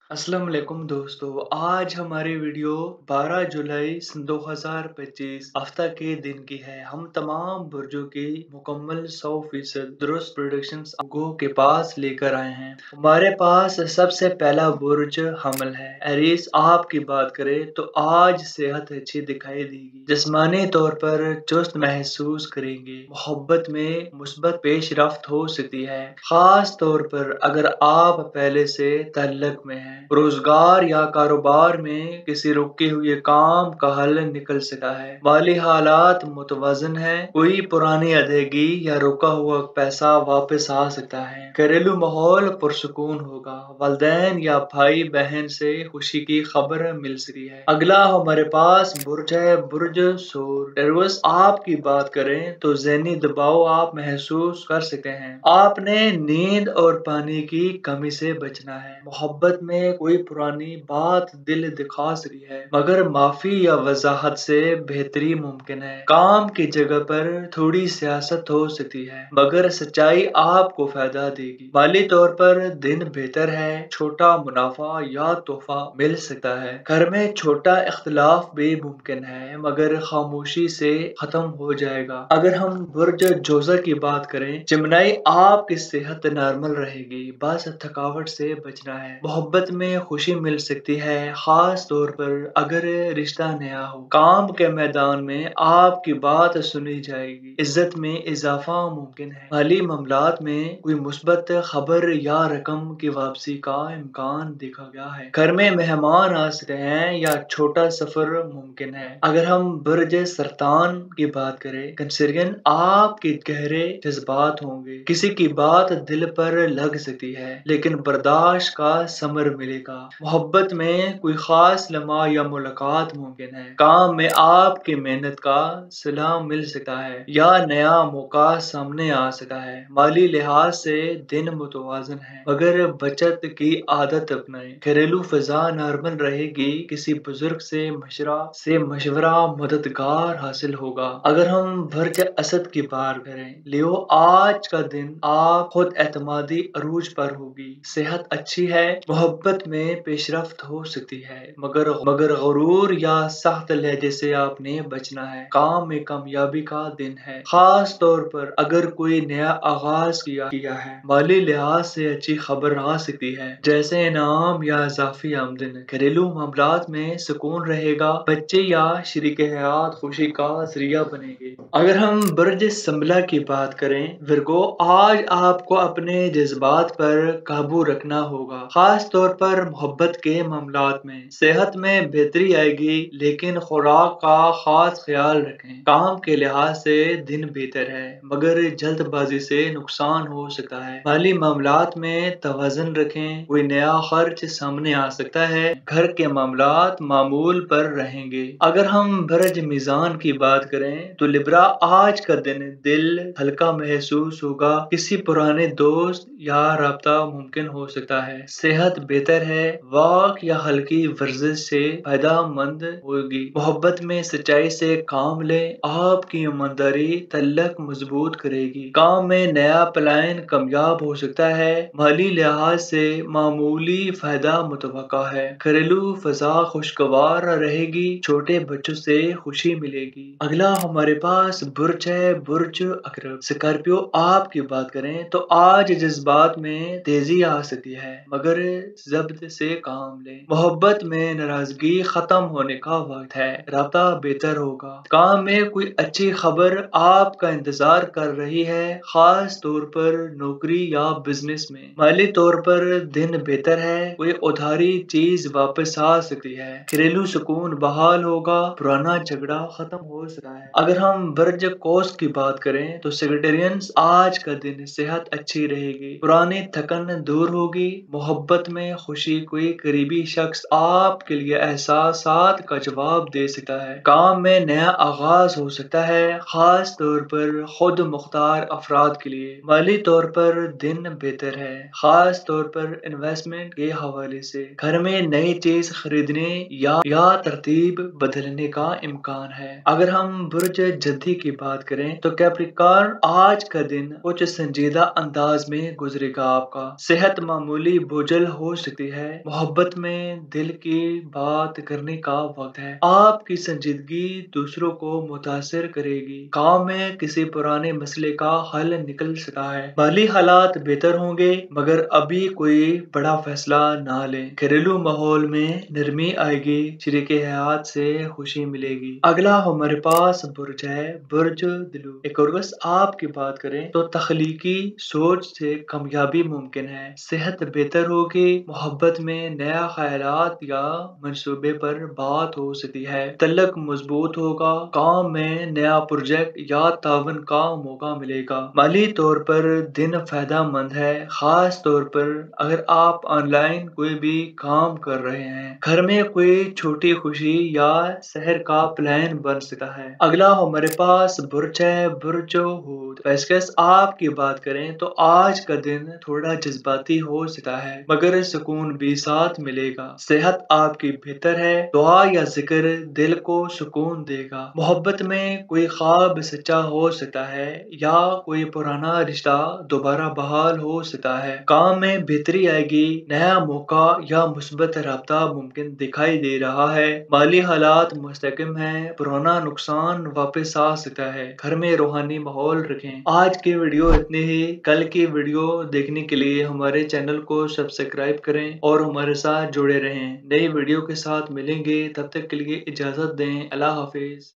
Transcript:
अस्सलाम वालेकुम दोस्तों। आज हमारी वीडियो 12 जुलाई सन 2025 हफ्ता के दिन की है। हम तमाम बुर्जों की मुकम्मल 100% दुरुस्त प्रोडक्शंस आपको के पास लेकर आए हैं। हमारे पास सबसे पहला बुर्ज हमल है। एरीज आपकी बात करें तो आज सेहत अच्छी दिखाई देगी, जिस्मानी तौर पर चुस्त महसूस करेंगे, मोहब्बत में मुस्बत पेशरफ्त हो सकती है, खास तौर पर अगर आप पहले से ताल्लुक में हैं। रोजगार या कारोबार में किसी रुके हुए काम का हल निकल सकता है। माली हालात मुतवजन है, कोई पुरानी अदायगी या रुका हुआ पैसा वापस आ सकता है। घरेलू माहौल पुरसुकून होगा, वालिदैन या भाई बहन से खुशी की खबर मिल सकती है। अगला हमारे पास बुर्ज है, बुर्ज सूर। टेररिस्ट आपकी बात करें तो ज़हनी दबाव आप महसूस कर सकते हैं। आपने नींद और पानी की कमी से बचना है। मोहब्बत में कोई पुरानी बात दिल दिखा सकती है, मगर माफी या वजाहत से बेहतरी मुमकिन है। काम की जगह पर थोड़ी सियासत हो सकती है, मगर सच्चाई आपको फायदा देगी। माली तौर पर दिन बेहतर है, छोटा मुनाफा या तोहफा मिल सकता है। घर में छोटा इख्तिलाफ भी मुमकिन है, मगर खामोशी से खत्म हो जाएगा। अगर हम बुर्ज जोजा की बात करें, जिमनाई आपकी सेहत नॉर्मल रहेगी, बस थकावट से बचना है। मोहब्बत में खुशी मिल सकती है, खास तौर पर अगर रिश्ता नया हो। काम के मैदान में आपकी बात सुनी जाएगी, इज्जत में इजाफा मुमकिन है। माली मामलात में कोई मुस्बत खबर या रकम की वापसी का इम्कान देखा गया है। घर में मेहमान आ सकते हैं या छोटा सफर मुमकिन है। अगर हम बुर्ज सरतान की बात करें, कंसिरियन आपके गहरे जज्बात होंगे, किसी की बात दिल पर लग सकती है, लेकिन बर्दाश्त का समर मिलेगा। मोहब्बत में कोई खास लम्हा या मुलाकात मुमकिन है। काम में आपकी मेहनत का सलाह मिल सकता है या नया मौका सामने आ सकता है। माली लिहाज से दिन मुतवाजन है, मगर बचत की आदत अपनाएं। घरेलू फिजा नॉर्मल रहेगी, किसी बुजुर्ग से मशवरा मददगार हासिल होगा। अगर हम वर्ज असद की बात करें, लियो आज का दिन आप खुद एतमादी अरूज पर होगी, सेहत अच्छी है, मोहब्बत में पेशरफ्त हो सकती है, मगर गुरूर या सख्त लहजे से आपने बचना है। काम में कामयाबी का दिन है, खास तौर पर अगर कोई नया आगाज किया है। माली लिहाज से अच्छी खबर आ सकती है, जैसे इनाम या इजाफी आमदन। घरेलू मामलात में सुकून रहेगा, बच्चे या शरीक हयात खुशी का जरिया बनेंगे। अगर हम बुर्ज संबला की बात करें, विरगो आज आपको अपने जज्बात पर काबू रखना होगा, खास तौर पर मोहब्बत के मामलात में। सेहत में बेहतरी आएगी, लेकिन खुराक का खास ख्याल रखें। काम के लिहाज से दिन बेहतर है, मगर जल्दबाजी से नुकसान हो सकता है। माली मामलात में तवाज़ुन रखें, कोई नया खर्च सामने आ सकता है। घर के मामलात मामूल पर रहेंगे। अगर हम बरज मीजान की बात करें तो लिब्रा आज का दिन दिल हल्का महसूस होगा, किसी पुराने दोस्त या राब्ता मुमकिन हो सकता है। सेहत बेहतर है, वॉक या हल्की वर्जिश से फायदेमंद होगी। मोहब्बत में सच्चाई से काम लें, आपकी ईमानदारी तल्लक मजबूत करेगी। काम में नया प्लान कामयाब हो सकता है, माली लिहाज से मामूली फायदा मुतवक्का है। घरेलू फजा खुशगवार रहेगी, छोटे बच्चों से खुशी मिलेगी। अगला हमारे पास बुर्ज है, बुर्ज अकरब। स्कॉर्पियो आपकी बात करें तो आज जज्बात में तेजी आ सकती है, मगर जब्त से काम लें। मोहब्बत में नाराजगी खत्म होने का वक्त है, राब्ता बेहतर होगा। काम में कोई अच्छी खबर आपका इंतजार कर रही है, खास तौर पर नौकरी या बिजनेस में। माली तौर पर दिन बेहतर है, कोई उधारी चीज वापस आ सकती है। घरेलू सुकून बहाल होगा, पुराना झगड़ा खत्म हो सकता है। अगर हम बर्ज कोस की बात करें तो सेक्रेटेरियंस आज का दिन सेहत अच्छी रहेगी, पुरानी थकन दूर होगी। मोहब्बत में खुशी, कोई करीबी शख्स आपके लिए एहसासात का जवाब दे सकता है। काम में नया आगाज हो सकता है, खास तौर पर खुद मुख्तार अफराद के लिए। माली तौर पर दिन बेहतर है, खास तौर पर इन्वेस्टमेंट के हवाले से। घर में नई चीज खरीदने या तरतीब बदलने का इम्कान है। अगर हम बुर्ज जद्दी की बात करें तो कैप्रिकॉर्न आज का दिन कुछ संजीदा अंदाज में गुजरेगा आपका। सेहत मामूली बोझल हो सकती सकती है। मोहब्बत में दिल की बात करने का वक्त है। आपकी संजीदगी दूसरों को मुतासिर करेगी। काम में किसी पुराने मसले का हल निकल सकता है। माली हालात बेहतर होंगे, मगर अभी कोई बड़ा फैसला ना लें। घरेलू माहौल में नरमी आएगी, शरीके हयात से खुशी मिलेगी। अगला हमारे पास बुर्ज है, बुर्ज दिलू। एक और बस आपकी बात करें तो तख्लीकी सोच से कामयाबी मुमकिन है। सेहत बेहतर होगी, मोहब्बत में नया ख्यालात या मंसूबे पर बात हो सकती है। तल्लक मजबूत होगा, काम में नया प्रोजेक्ट या तावन का मौका मिलेगा। माली तौर पर दिन फायदा मंद है, खास तौर पर अगर आप ऑनलाइन कोई भी काम कर रहे हैं। घर में कोई छोटी खुशी या शहर का प्लान बन सकता है। अगला हमारे पास बुर्ज है, बुर्ज हूत। पेशकश आपकी बात करें तो आज का दिन थोड़ा जज्बाती हो सकता है, मगर सुकून भी साथ मिलेगा। सेहत आपकी बेहतर है, दुआ या जिक्र दिल को सुकून देगा। मोहब्बत में कोई ख्वाब सच्चा हो सकता है या कोई पुराना रिश्ता दोबारा बहाल हो सकता है। काम में बेहतरी आएगी, नया मौका या मुस्बत राब्ता मुमकिन दिखाई दे रहा है। माली हालात मुस्तकिम है, पुराना नुकसान वापस आ सकता है। घर में रूहानी माहौल रखें। आज की वीडियो इतनी ही। कल की वीडियो देखने के लिए हमारे चैनल को सब्सक्राइब करें और हमारे साथ जुड़े रहें। नई वीडियो के साथ मिलेंगे, तब तक के लिए इजाजत दें। अल्लाह हाफिज।